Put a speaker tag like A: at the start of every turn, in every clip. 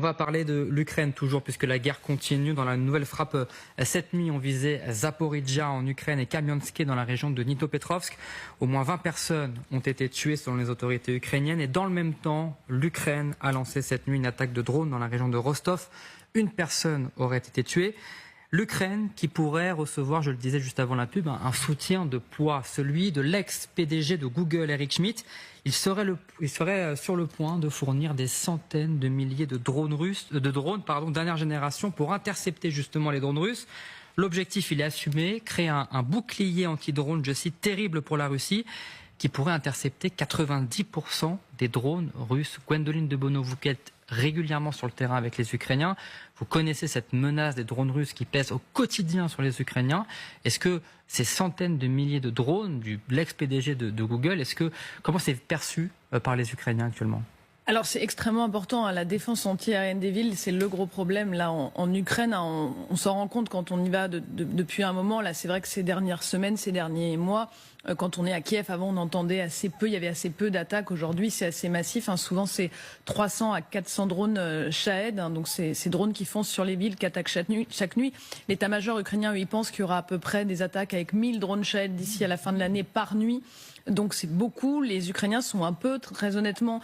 A: va parler de l'Ukraine toujours, puisque la guerre continue. Dans la nouvelle frappe, cette nuit, on visait Zaporizhzhia en Ukraine et Kamianske dans la région de Dnipropetrovsk. Au moins 20 personnes ont été tuées selon les autorités ukrainiennes. Et dans le même temps, l'Ukraine a lancé cette nuit une attaque de drone dans la région de Rostov. Une personne aurait été tuée. L'Ukraine qui pourrait recevoir, je le disais juste avant la pub, un soutien de poids, celui de l'ex-PDG de Google, Eric Schmidt. Il serait sur le point de fournir des centaines de milliers de drones dernière génération pour intercepter justement les drones russes. L'objectif, il est assumé, créer un bouclier anti-drone, je cite, terrible pour la Russie, qui pourrait intercepter 90% des drones russes. Gwendoline de Bono, vous êtes régulièrement sur le terrain avec les Ukrainiens. Vous connaissez cette menace des drones russes qui pèsent au quotidien sur les Ukrainiens. Est-ce que ces centaines de milliers de drones de l'ex-PDG de Google, comment c'est perçu par les Ukrainiens actuellement ?
B: Alors c'est extrêmement important, la défense anti-aérienne des villes, c'est le gros problème là en Ukraine. On s'en rend compte quand on y va depuis un moment. Là, c'est vrai que ces dernières semaines, ces derniers mois, quand on est à Kiev, avant on entendait assez peu, il y avait assez peu d'attaques. Aujourd'hui, c'est assez massif. Souvent, c'est 300 à 400 drones Shahed. Donc c'est ces drones qui foncent sur les villes, qui attaquent chaque nuit. L'état-major ukrainien, il pense qu'il y aura à peu près des attaques avec 1000 drones Shahed d'ici à la fin de l'année par nuit. Donc c'est beaucoup. Les Ukrainiens sont un peu, très honnêtement,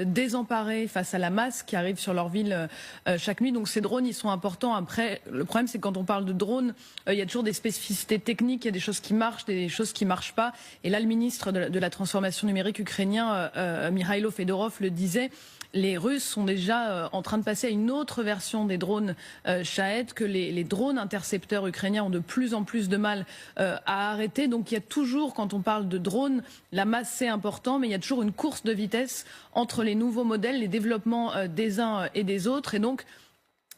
B: désemparés face à la masse qui arrive sur leur ville chaque nuit. Donc ces drones, ils sont importants. Après, le problème, c'est que quand on parle de drones, il y a toujours des spécificités techniques. Il y a des choses qui marchent, des choses qui marchent pas. Et là, le ministre de la transformation numérique ukrainien, Mikhailo Fedorov, le disait. Les Russes sont déjà en train de passer à une autre version des drones Shahed que les drones intercepteurs ukrainiens ont de plus en plus de mal à arrêter. Donc il y a toujours, quand on parle de drones, la masse c'est important, mais il y a toujours une course de vitesse entre les nouveaux modèles, les développements des uns et des autres. Et donc,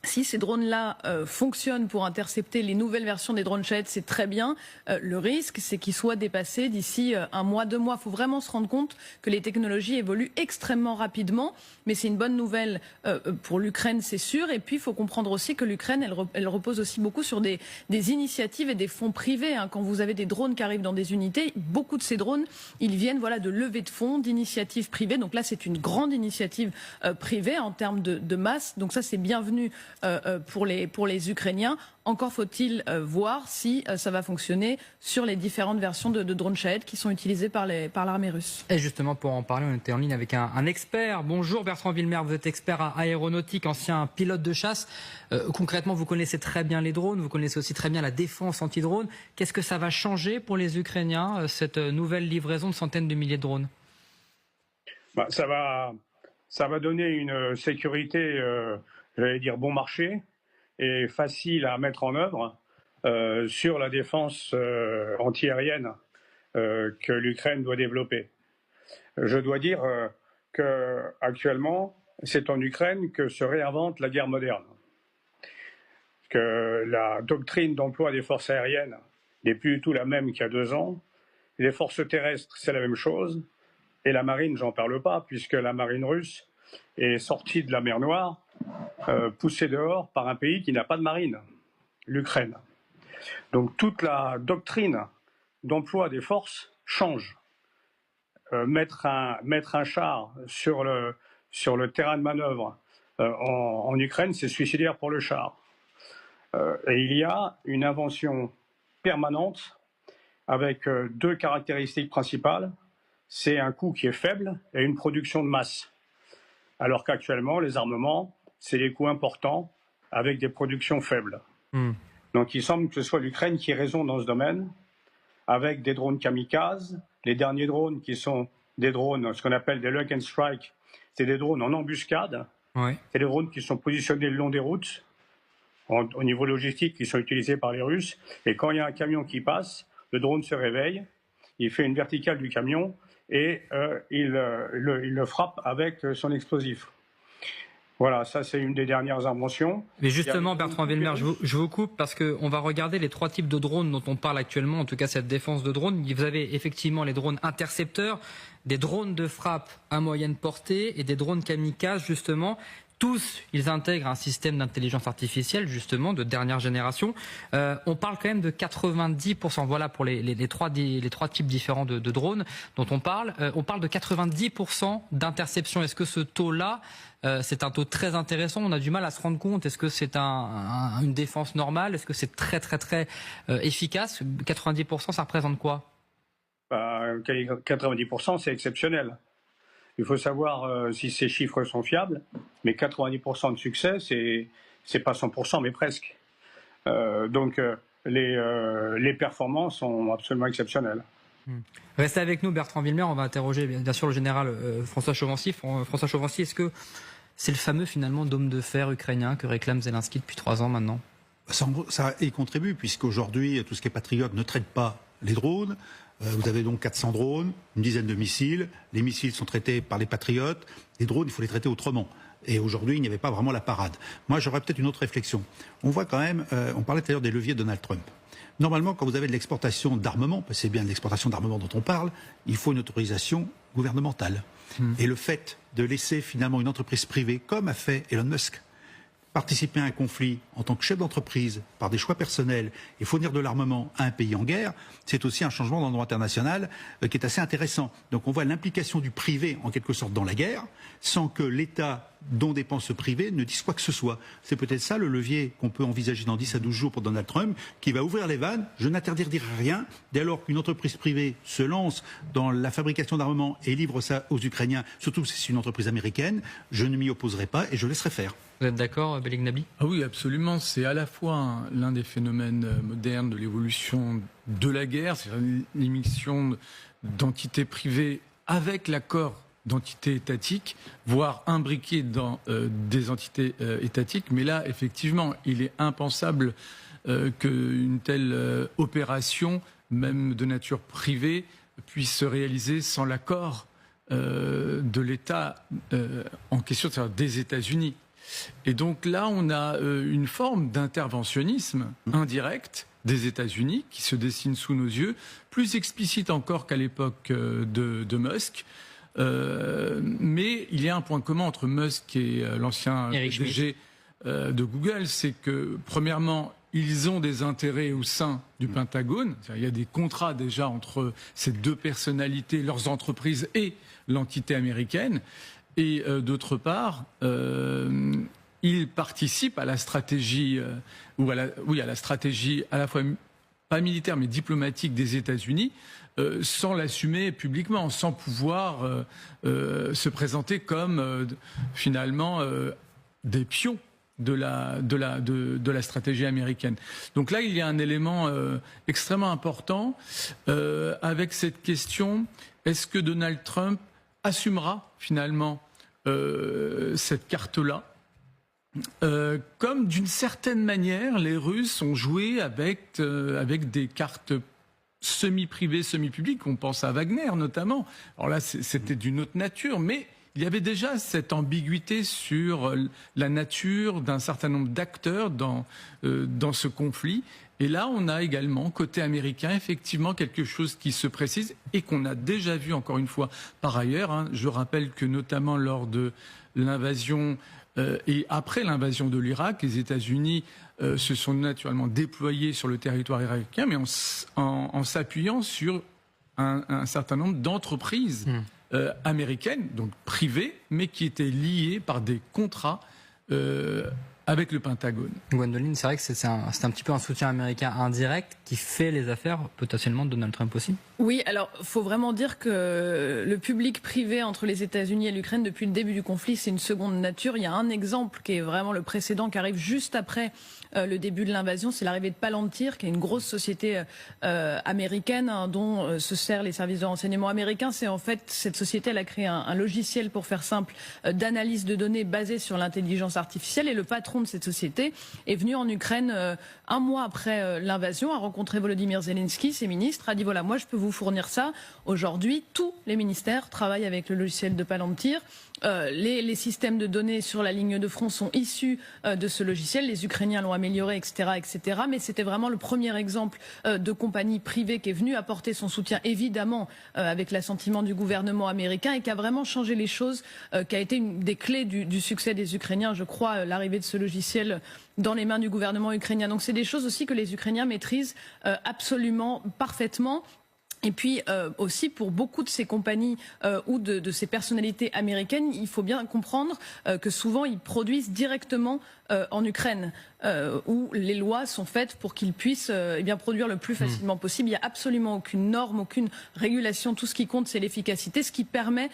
B: si ces drones-là fonctionnent pour intercepter les nouvelles versions des drones Shahed, c'est très bien. Le risque, c'est qu'ils soient dépassés d'ici un mois, 2 mois. Il faut vraiment se rendre compte que les technologies évoluent extrêmement rapidement. Mais c'est une bonne nouvelle pour l'Ukraine, c'est sûr. Et puis, il faut comprendre aussi que l'Ukraine, elle repose aussi beaucoup sur des initiatives et des fonds privés. Quand vous avez des drones qui arrivent dans des unités, beaucoup de ces drones, ils viennent de levées de fonds, d'initiatives privées. Donc là, c'est une grande initiative privée en termes de masse. Donc ça, c'est bienvenu pour les Ukrainiens. Encore faut-il voir si ça va fonctionner sur les différentes versions de drones Shahed qui sont utilisées par l'armée russe.
A: Et justement, pour en parler, on était en ligne avec un expert. Bonjour Bertrand Villemer, vous êtes expert à aéronautique, ancien pilote de chasse. Concrètement, vous connaissez très bien les drones, vous connaissez aussi très bien la défense anti-drone. Qu'est-ce que ça va changer pour les Ukrainiens, cette nouvelle livraison de centaines de milliers de drones ?
C: Ça va donner une sécurité, j'allais dire bon marché, et facile à mettre en œuvre sur la défense antiaérienne que l'Ukraine doit développer. Je dois dire que actuellement, c'est en Ukraine que se réinvente la guerre moderne. Que la doctrine d'emploi des forces aériennes n'est plus du tout la même qu'il y a 2 ans. Les forces terrestres, c'est la même chose. Et la marine, j'en parle pas, puisque la marine russe est sortie de la mer Noire, poussée dehors par un pays qui n'a pas de marine, l'Ukraine. Donc toute la doctrine d'emploi des forces change. Mettre un char sur le terrain de manœuvre en Ukraine, c'est suicidaire pour le char. Et il y a une invention permanente avec 2 caractéristiques principales. C'est un coût qui est faible et une production de masse. Alors qu'actuellement, les armements, c'est des coûts importants avec des productions faibles. Donc il semble que ce soit l'Ukraine qui ait raison dans ce domaine, avec des drones kamikazes. Les derniers drones qui sont des drones, ce qu'on appelle des lock and strike, c'est des drones en embuscade.
A: Ouais.
C: C'est des drones qui sont positionnés le long des routes, au niveau logistique, qui sont utilisés par les Russes. Et quand il y a un camion qui passe, le drone se réveille, il fait une verticale du camion et il le frappe avec son explosif. Voilà, ça c'est une des dernières inventions.
A: Mais justement, Bertrand Villemer, je vous coupe parce qu'on va regarder les 3 types de drones dont on parle actuellement, en tout cas cette défense de drones. Vous avez effectivement les drones intercepteurs, des drones de frappe à moyenne portée et des drones kamikazes justement. Tous, ils intègrent un système d'intelligence artificielle, justement, de dernière génération. On parle quand même de 90%. Voilà pour les trois types différents de drones dont on parle. On parle de 90% d'interception. Est-ce que ce taux-là, c'est un taux très intéressant? On a du mal à se rendre compte. Est-ce que c'est une défense normale? Est-ce que c'est très, très, très efficace? 90%, ça représente quoi?
C: 90%, c'est exceptionnel. Il faut savoir si ces chiffres sont fiables, mais 90% de succès, c'est pas 100%, mais presque. Donc les performances sont absolument exceptionnelles.
A: Restez avec nous, Bertrand Wilmer. On va interroger bien sûr le général François Chauvency. François Chauvency, est-ce que c'est le fameux finalement dôme de fer ukrainien que réclame Zelensky depuis 3 ans maintenant?
D: Ça y contribue, puisqu'aujourd'hui, tout ce qui est patriote ne traite pas les drones. Vous avez donc 400 drones, une dizaine de missiles. Les missiles sont traités par les patriotes. Les drones, il faut les traiter autrement. Et aujourd'hui, il n'y avait pas vraiment la parade. Moi, j'aurais peut-être une autre réflexion. On voit quand même, on parlait tout à l'heure des leviers de Donald Trump. Normalement, quand vous avez de l'exportation d'armement, parce que c'est bien de l'exportation d'armement dont on parle, il faut une autorisation gouvernementale. Et le fait de laisser finalement une entreprise privée, comme a fait Elon Musk, participer à un conflit en tant que chef d'entreprise par des choix personnels et fournir de l'armement à un pays en guerre, c'est aussi un changement dans le droit international qui est assez intéressant. Donc on voit l'implication du privé en quelque sorte dans la guerre sans que l'État dont dépend ce privé ne dise quoi que ce soit. C'est peut-être ça le levier qu'on peut envisager dans 10 à 12 jours pour Donald Trump, qui va ouvrir les vannes. Je n'interdirai rien dès lors qu'une entreprise privée se lance dans la fabrication d'armement et livre ça aux Ukrainiens, surtout si c'est une entreprise américaine, je ne m'y opposerai pas et je laisserai faire.
A: Vous êtes d'accord, Beleg Nabi?
E: Ah oui, absolument. C'est à la fois l'un des phénomènes modernes de l'évolution de la guerre, c'est l'émission d'entités privées avec l'accord d'entités étatiques, voire imbriquées dans des entités étatiques. Mais là, effectivement, il est impensable qu'une telle opération, même de nature privée, puisse se réaliser sans l'accord de l'État en question, c'est-à-dire des États-Unis. Et donc là, on a une forme d'interventionnisme indirect des États-Unis qui se dessine sous nos yeux, plus explicite encore qu'à l'époque de Musk. Mais il y a un point commun entre Musk et l'ancien PDG de Google, c'est que, premièrement, ils ont des intérêts au sein du Pentagone. Il y a des contrats déjà entre ces deux personnalités, leurs entreprises et l'entité américaine. Et d'autre part, il participe à la stratégie, à la stratégie à la fois pas militaire mais diplomatique des États-Unis, sans l'assumer publiquement, sans pouvoir se présenter comme finalement des pions de la stratégie américaine. Donc là, il y a un élément extrêmement important avec cette question: est-ce que Donald Trump assumera finalement cette carte-là, comme d'une certaine manière les Russes ont joué avec des cartes semi-privées, semi-publiques. On pense à Wagner notamment. Alors là, c'était d'une autre nature, mais il y avait déjà cette ambiguïté sur la nature d'un certain nombre d'acteurs dans ce conflit. Et là, on a également, côté américain, effectivement quelque chose qui se précise et qu'on a déjà vu, encore une fois, par ailleurs. Je rappelle que notamment lors de l'invasion et après l'invasion de l'Irak, les États-Unis se sont naturellement déployés sur le territoire irakien, mais en s'appuyant sur un certain nombre d'entreprises américaines, donc privées, mais qui étaient liées par des contrats avec le Pentagone.
A: Gwendoline, c'est vrai que c'est un petit peu un soutien américain indirect qui fait les affaires potentiellement de Donald Trump aussi.
B: Oui, alors il faut vraiment dire que le public privé entre les États-Unis et l'Ukraine depuis le début du conflit, c'est une seconde nature. Il y a un exemple qui est vraiment le précédent qui arrive juste après le début de l'invasion, c'est l'arrivée de Palantir, qui est une grosse société américaine dont se servent les services de renseignement américains. C'est en fait, cette société, elle a créé un logiciel, pour faire simple, d'analyse de données basé sur l'intelligence artificielle, et le patron patron de cette société, est venu en Ukraine un mois après l'invasion, a rencontré Volodymyr Zelensky, ses ministres, a dit voilà, moi je peux vous fournir ça. Aujourd'hui, tous les ministères travaillent avec le logiciel de Palantir. Les systèmes de données sur la ligne de front sont issus de ce logiciel. Les Ukrainiens l'ont amélioré, etc., etc. Mais c'était vraiment le premier exemple de compagnie privée qui est venue apporter son soutien, évidemment, avec l'assentiment du gouvernement américain et qui a vraiment changé les choses, qui a été une des clés du succès des Ukrainiens, je crois, l'arrivée de ce logiciel dans les mains du gouvernement ukrainien. Donc c'est des choses aussi que les Ukrainiens maîtrisent absolument parfaitement. Et puis aussi pour beaucoup de ces compagnies ou de ces personnalités américaines, il faut bien comprendre que souvent ils produisent directement en Ukraine, où les lois sont faites pour qu'ils puissent produire le plus facilement possible. Il n'y a absolument aucune norme, aucune régulation. Tout ce qui compte, c'est l'efficacité, ce qui permet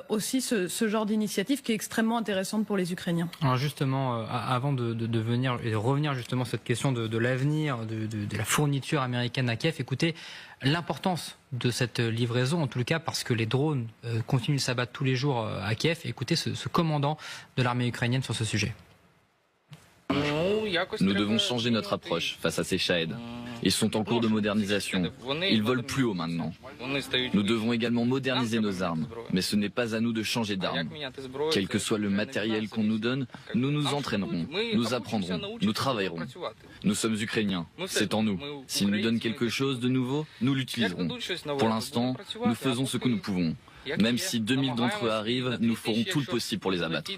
B: aussi ce genre d'initiative qui est extrêmement intéressante pour les Ukrainiens.
A: Alors justement, avant de venir et de revenir justement sur cette question de l'avenir de la fourniture américaine à Kiev, écoutez l'importance de cette livraison, en tout cas parce que les drones continuent de s'abattre tous les jours à Kiev. Écoutez ce commandant de l'armée ukrainienne sur ce sujet.
F: Nous devons changer notre approche face à ces Shahed. Ils sont en cours de modernisation. Ils volent plus haut maintenant. Nous devons également moderniser nos armes. Mais ce n'est pas à nous de changer d'armes. Quel que soit le matériel qu'on nous donne, nous nous entraînerons, nous apprendrons, nous travaillerons. Nous sommes Ukrainiens, c'est en nous. S'ils nous donnent quelque chose de nouveau, nous l'utiliserons. Pour l'instant, nous faisons ce que nous pouvons. Même si 2000 d'entre eux arrivent, nous ferons tout le possible pour les abattre.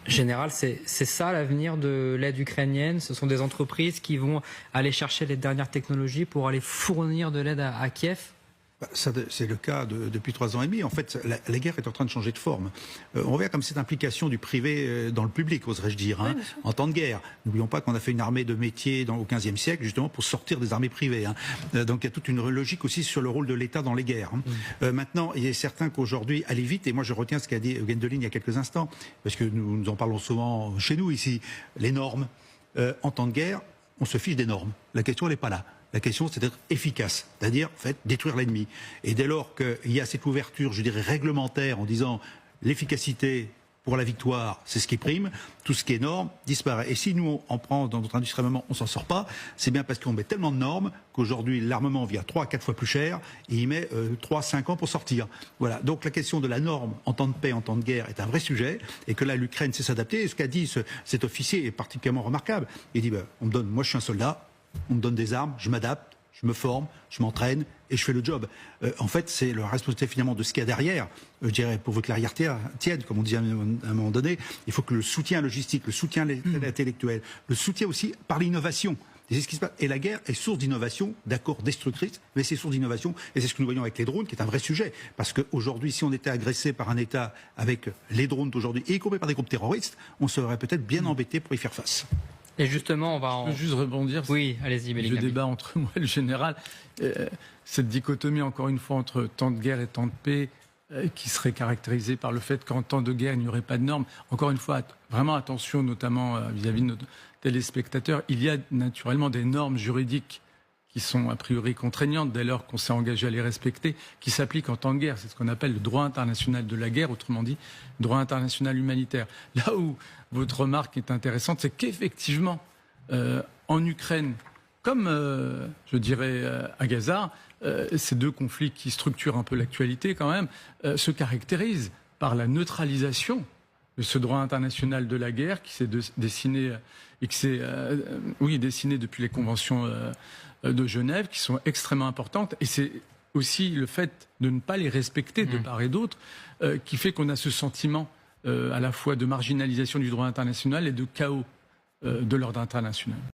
A: Général, c'est ça l'avenir de l'aide ukrainienne. Ce sont des entreprises qui vont aller chercher les dernières technologies pour aller fournir de l'aide à Kiev.
D: C'est le cas depuis 3 ans et demi. En fait, la guerre est en train de changer de forme. On voit comme cette implication du privé dans le public, oserais-je dire, hein, en temps de guerre. N'oublions pas qu'on a fait une armée de métier au XVe siècle, justement, pour sortir des armées privées. Hein. Donc il y a toute une logique aussi sur le rôle de l'État dans les guerres. Hein. Maintenant, il est certain qu'aujourd'hui, aller vite, et moi je retiens ce qu'a dit Gwendoline il y a quelques instants, parce que nous en parlons souvent chez nous ici, les normes. En temps de guerre, on se fiche des normes. La question, elle n'est pas là. La question, c'est d'être efficace, c'est-à-dire en fait, détruire l'ennemi. Et dès lors qu'il y a cette ouverture, je dirais, réglementaire, en disant l'efficacité pour la victoire, c'est ce qui prime, tout ce qui est norme disparaît. Et si nous, on prend dans notre industrie d'armement, on s'en sort pas, c'est bien parce qu'on met tellement de normes qu'aujourd'hui, l'armement vient 3 à 4 fois plus cher et il met 3 à 5 ans pour sortir. Voilà. Donc la question de la norme en temps de paix, en temps de guerre est un vrai sujet et que là, l'Ukraine sait s'adapter. Et ce qu'a dit cet officier est particulièrement remarquable. Il dit, moi je suis un soldat, on me donne des armes, je m'adapte, je me forme, je m'entraîne et je fais le job. En fait, c'est la responsabilité finalement de ce qu'il y a derrière. Je dirais, pour que l'arrière tienne, comme on dit à un moment donné, il faut que le soutien logistique, le soutien intellectuel, le soutien aussi par l'innovation. Et c'est ce qui se passe. Et la guerre est source d'innovation, d'accord, destructrice, mais c'est source d'innovation. Et c'est ce que nous voyons avec les drones, qui est un vrai sujet. Parce qu'aujourd'hui, si on était agressé par un État avec les drones d'aujourd'hui, et y compris par des groupes terroristes, on serait peut-être bien embêté pour y faire face.
A: Et justement, on va...
E: Je peux juste rebondir.
A: Oui, allez-y,
E: le débat entre moi et le général. Cette dichotomie, encore une fois, entre temps de guerre et temps de paix, qui serait caractérisée par le fait qu'en temps de guerre, il n'y aurait pas de normes. Encore une fois, vraiment attention, notamment vis-à-vis de nos téléspectateurs. Il y a naturellement des normes juridiques qui sont a priori contraignantes dès lors qu'on s'est engagé à les respecter, qui s'appliquent en temps de guerre. C'est ce qu'on appelle le droit international de la guerre, autrement dit, droit international humanitaire. Là où votre remarque est intéressante, c'est qu'effectivement, en Ukraine, comme, je dirais, à Gaza, ces deux conflits qui structurent un peu l'actualité quand même, se caractérisent par la neutralisation de ce droit international de la guerre qui s'est dessiné et qui s'est dessiné depuis les conventions de Genève, qui sont extrêmement importantes. Et c'est aussi le fait de ne pas les respecter de part et d'autre qui fait qu'on a ce sentiment à la fois de marginalisation du droit international et de chaos de l'ordre international.